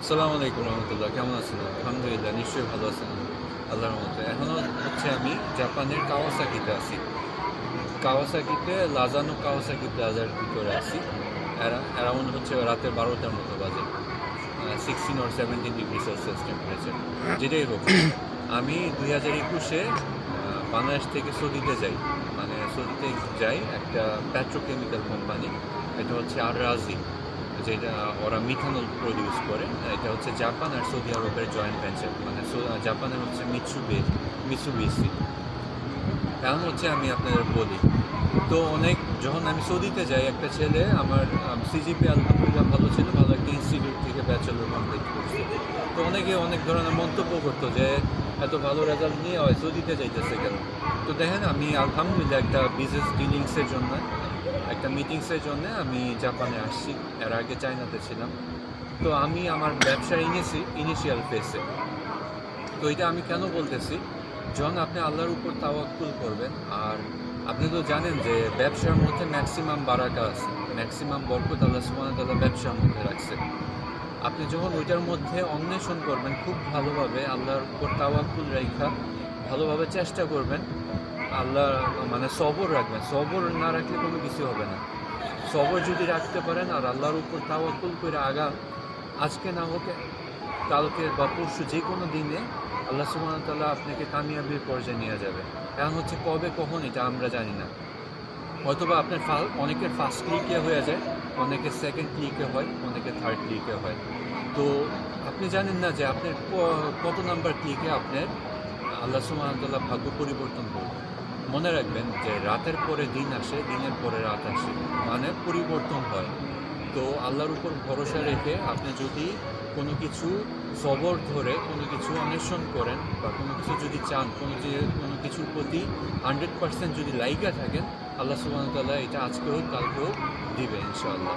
আসসালামু আলাইকুম রহমতুল্লাহ, কেমন আছেন? আলহামদুলিল্লাহ, নিশ্চয়ই ভালো আছেন আল্লাহর রহমতে। এখনও হচ্ছে আমি জাপানের কাওয়াসাকিতে আছি। কাওয়াসাকিতে লাজানো কাওয়াসাকি প্লাজার ভিতরে আছি। অ্যারাউন্ড হচ্ছে রাতের 12টার মতো বাজে। 16 or 17 ডিগ্রি সেলসিয়াস টেম্পারেচার। যেটাই হোক, আমি 2021-এ বাংলাদেশ থেকে সৌদিতে যাই। মানে সৌদিতে যাই একটা পেট্রোকেমিক্যাল কোম্পানি, এটা হচ্ছে আর রাজি, যেটা ওরা মিথানল প্রডিউস করে। এটা হচ্ছে জাপান আর সৌদি আরবের জয়েন্ট ভেঞ্চার। মানে জাপানের হচ্ছে মিৎসুবিশি। এখন হচ্ছে আমি আপনাদের বলি, তো যখন আমি সৌদিতে যাই, একটা ছেলে আমার সিজিপি আলহামদুলিল্লাহ ভালো ছিল, ভালো একটা ইনস্টিটিউট থেকে ব্যাচেলর কমপ্লিট করছে। তো অনেকে অনেক ধরনের মন্তব্য করতো যে এত ভালো রেজাল্ট নিয়ে হয় সৌদিতে যাইতেছে কেন। তো দেখেন, আমি আলহামদুলিল্লাহ একটা বিজনেস ডিলিংসের জন্য, একটা মিটিংসের জন্য আমি জাপানে আসছি। এর আগে চায়নাতে ছিলাম। তো আমি আমার ব্যবসার ইনিশিয়াল ফেসে। তো এটা আমি কেন বলতেছি, যখন আপনি আল্লাহর উপর তাওয়াক্কুল করবেন, আর আপনি তো জানেন যে ব্যবসার মধ্যে ম্যাক্সিমাম বারাকা আছে, ম্যাক্সিমাম বরকত আল্লাহ সুবহানাহু ওয়া তাআলা ব্যবসার মধ্যে রাখছে। আপনি যখন ওইটার মধ্যে অন্বেষণ করবেন খুব ভালোভাবে, আল্লাহর উপর তাওয়াক্কুল রাখা, ভালোভাবে চেষ্টা করবেন, আল্লাহ মানে সবর রাখবেন। সবর না রাখলে কোনো কিছু হবে না। সবর যদি রাখতে পারেন আর আল্লাহর উপর তাওয়াক্কুল করে আগান, আজকে না হোক কালকে বা পরশু যে কোনো দিনে আল্লাহ সুবহানাহু ওয়া তাআলা আপনাকে কামিয়াবির পর্যায়ে নিয়ে যাবে। এখন হচ্ছে কবে কখন এটা আমরা জানি না। হয়তোবা আপনার অনেকের ফার্স্ট ক্লিকে হয়ে যায়, অনেকের সেকেন্ড ক্লিকে হয়, অনেকের থার্ড ক্লিকে হয়। তো আপনি জানেন না যে আপনার কত নাম্বার ক্লিকে আপনার আল্লাহ সুবহানাহু ওয়া তাআলা ভাগ্য পরিবর্তন করবে। মনে রাখবেন যে রাতের পরে দিন আসে, দিনের পরে রাত আসে, মানে পরিবর্তন হয়। তো আল্লাহর উপর ভরসা রেখে আপনি যদি কোনো কিছু সবর ধরে কোনো কিছু অন্বেষণ করেন, বা কোনো কিছু যদি চান, কোনো কিছুর প্রতি 100% যদি লাইকা থাকেন, আল্লাহ সুবহানাহু ওয়া তাআলা এটা আজকে হোক কালকে হোক দিবে ইনশাআল্লাহ।